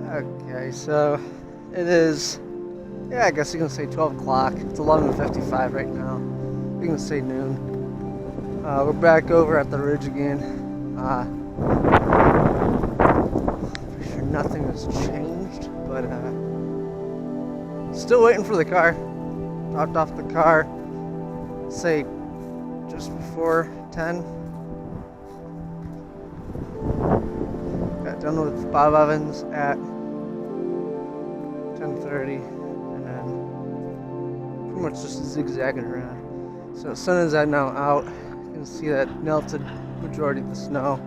Okay, so it is, yeah, I guess you can say 12 o'clock. It's 11:55 right now. You can say noon. We're back over at the ridge again. For sure nothing has changed, but still waiting for the car. Dropped off the car, say just before 10. Got done with Bob Evans at 10:30, and then pretty much just zigzagging around. So the sun is now out. You can see that melted majority of the snow.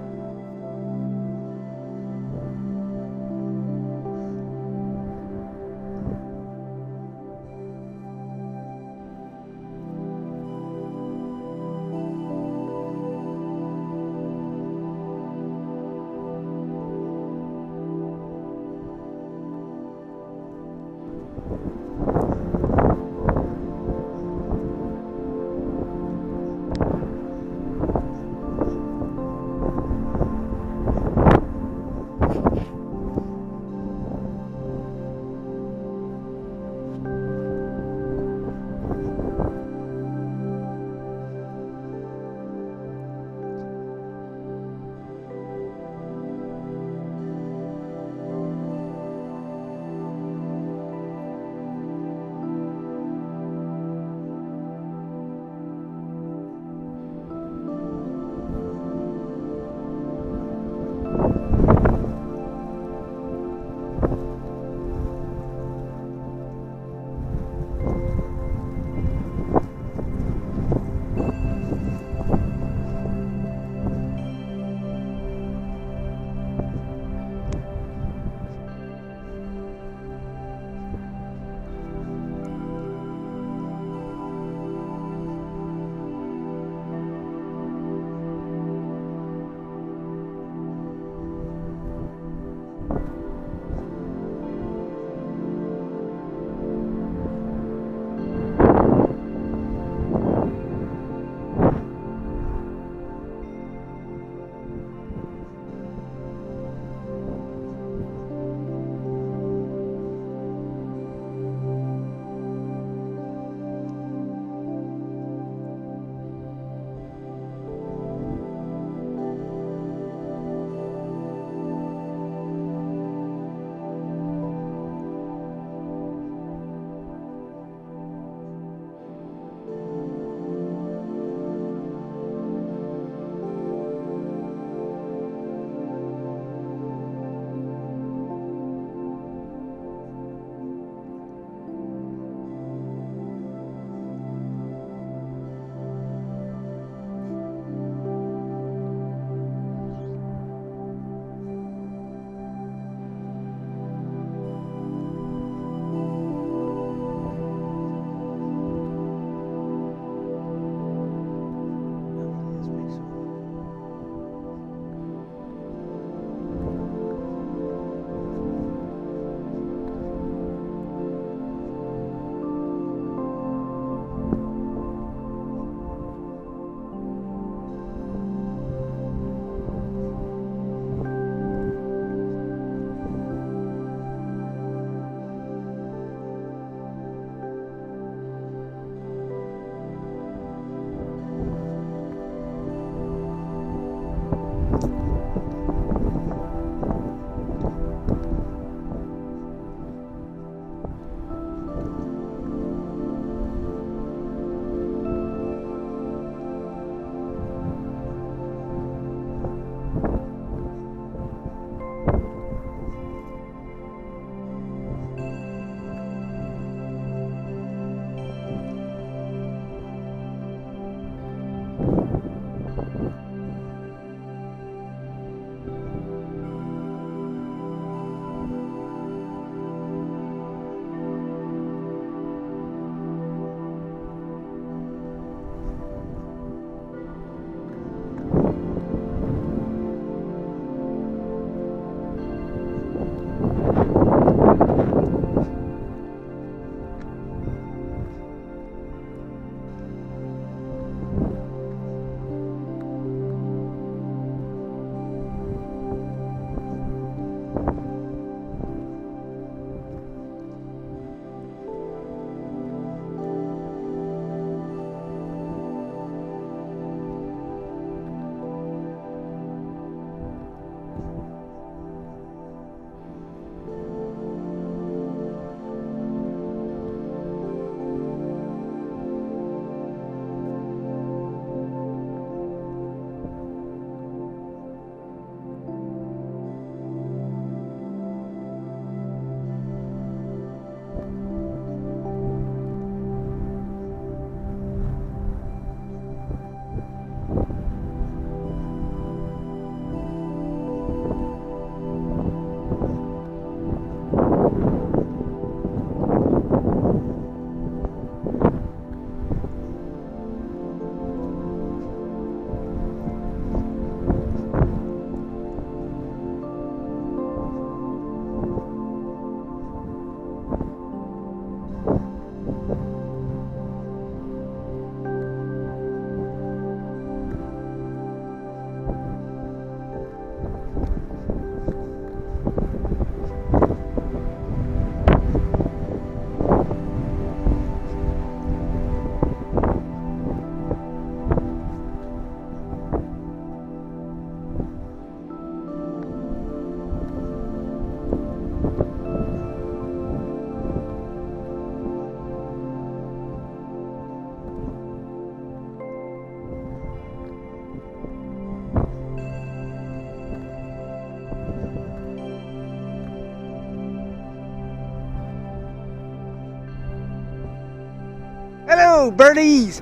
Whoa, birdies!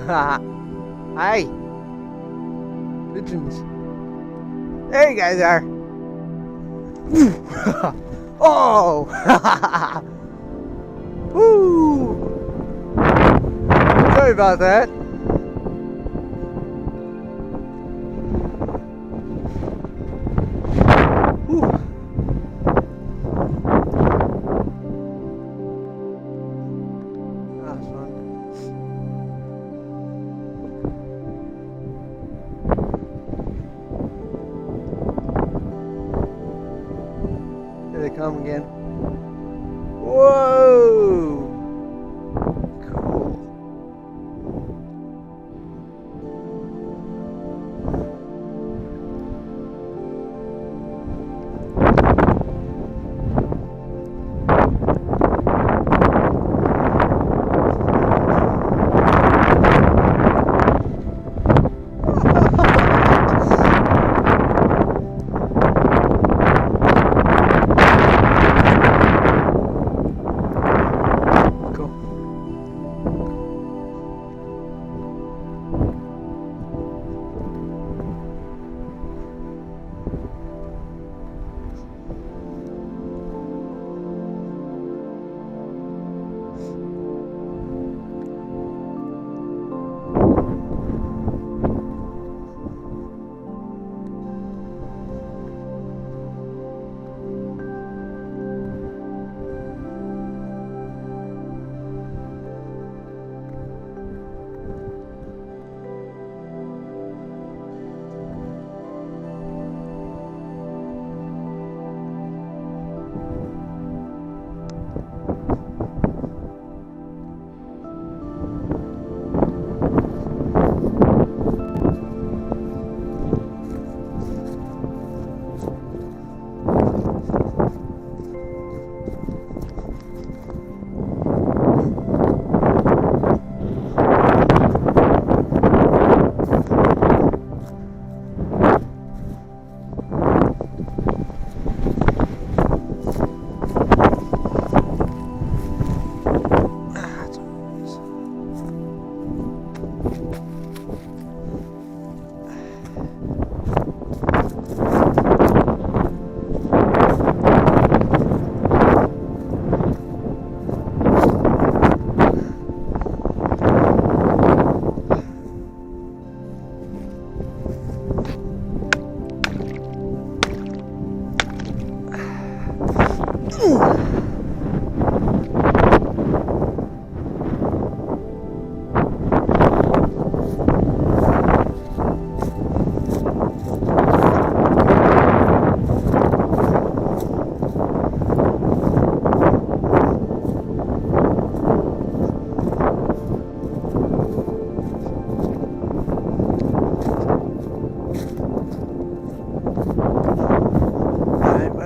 Hi. Pigeons. There you guys are. Oh! Woo! Sorry about that. Whew. That was fun. Here they come again. Whoa! Cool.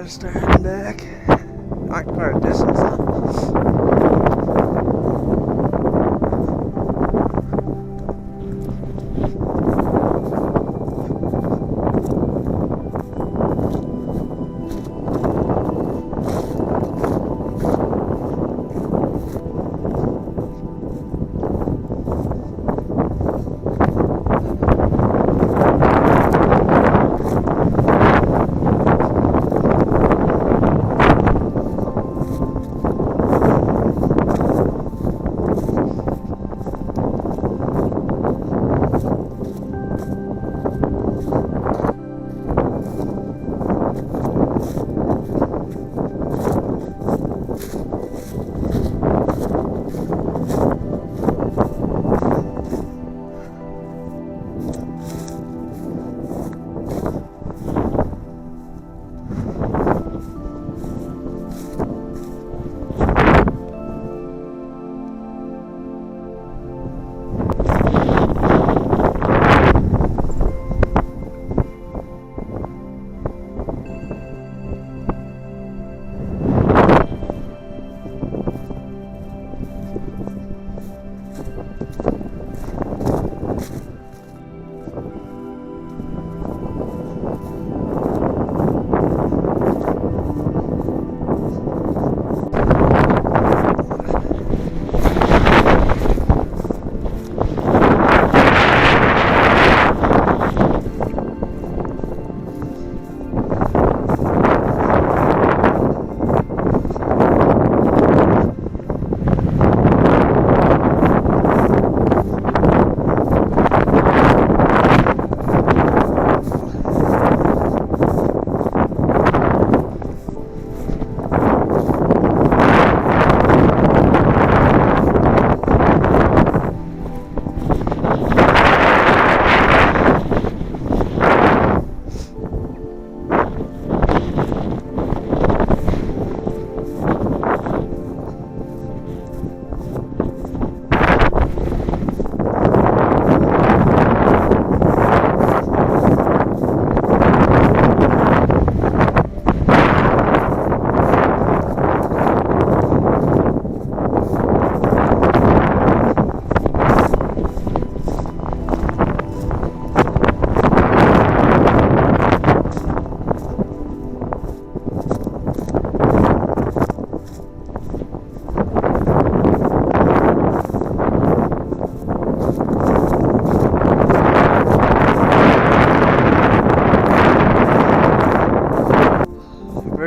Start heading back. Not quite a distance though.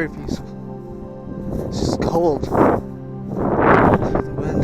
very peaceful. It's just cold. Through the wind.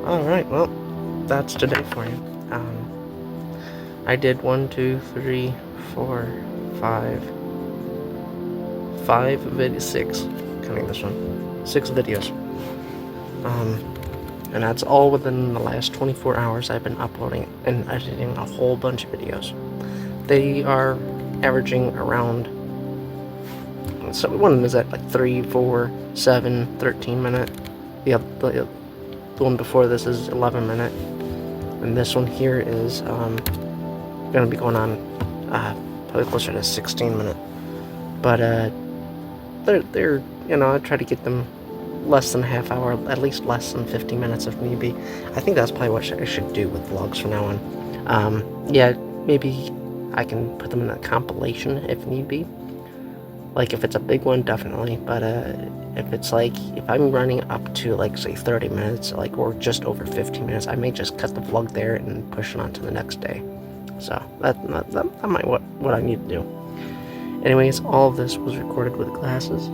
Alright, well, that's today for you. I did 6 counting this one, 6 videos. And that's all within the last 24 hours. I've been uploading and editing a whole bunch of videos. They are averaging around, so one is at like 3, 4, 7, 13 minute. The one before this is 11 minute, and this one here is gonna be going on probably closer to 16 minute. But they're you know, I try to get them less than a half hour, at least less than 50 minutes if need be. I think that's probably what I should do with vlogs from now on. Yeah, maybe I can put them in a compilation if need be. Like if it's a big one, definitely. But if it's like, if I'm running up to like say 30 minutes, like, or just over 15 minutes, I may just cut the vlog there and push it on to the next day. So that might what I need to do. Anyways, all of this was recorded with glasses.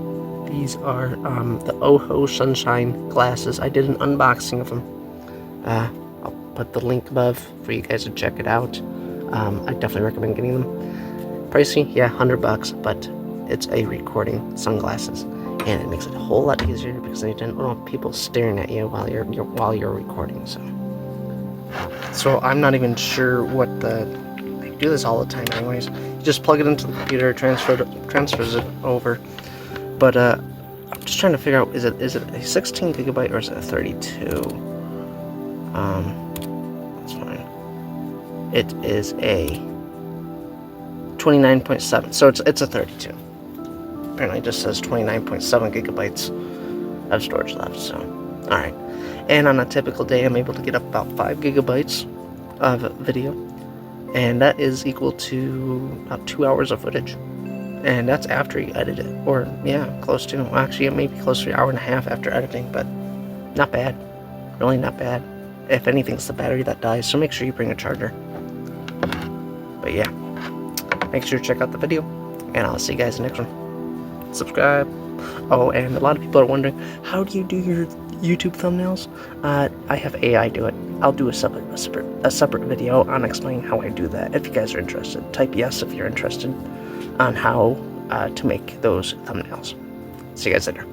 These are the Oho Sunshine glasses. I did an unboxing of them. I'll put the link above for you guys to check it out. I definitely recommend getting them. Pricey, yeah, $100, but it's a recording sunglasses, and it makes it a whole lot easier because you don't want people staring at you while you're recording. So I'm not even sure what they do this all the time. Anyways, you just plug it into the computer, transfers it over. But I'm just trying to figure out, is it a 16 gigabyte or is it a 32? That's fine. It is a 29.7, so it's a 32. Apparently it just says 29.7 gigabytes of storage left, so alright. And on a typical day, I'm able to get up about 5 gigabytes of video, and that is equal to about 2 hours of footage. And that's after you edit it, or yeah, close to. Well, actually, it may be close to an hour and a half after editing, but not bad. Really not bad. If anything, it's the battery that dies, so make sure you bring a charger. But yeah, make sure to check out the video, and I'll see you guys in the next one. Subscribe. Oh, and a lot of people are wondering, how do you do your YouTube thumbnails? I have AI do it. I'll do a separate video on explaining how I do that. If you guys are interested, type yes if you're interested on how to make those thumbnails. See you guys later.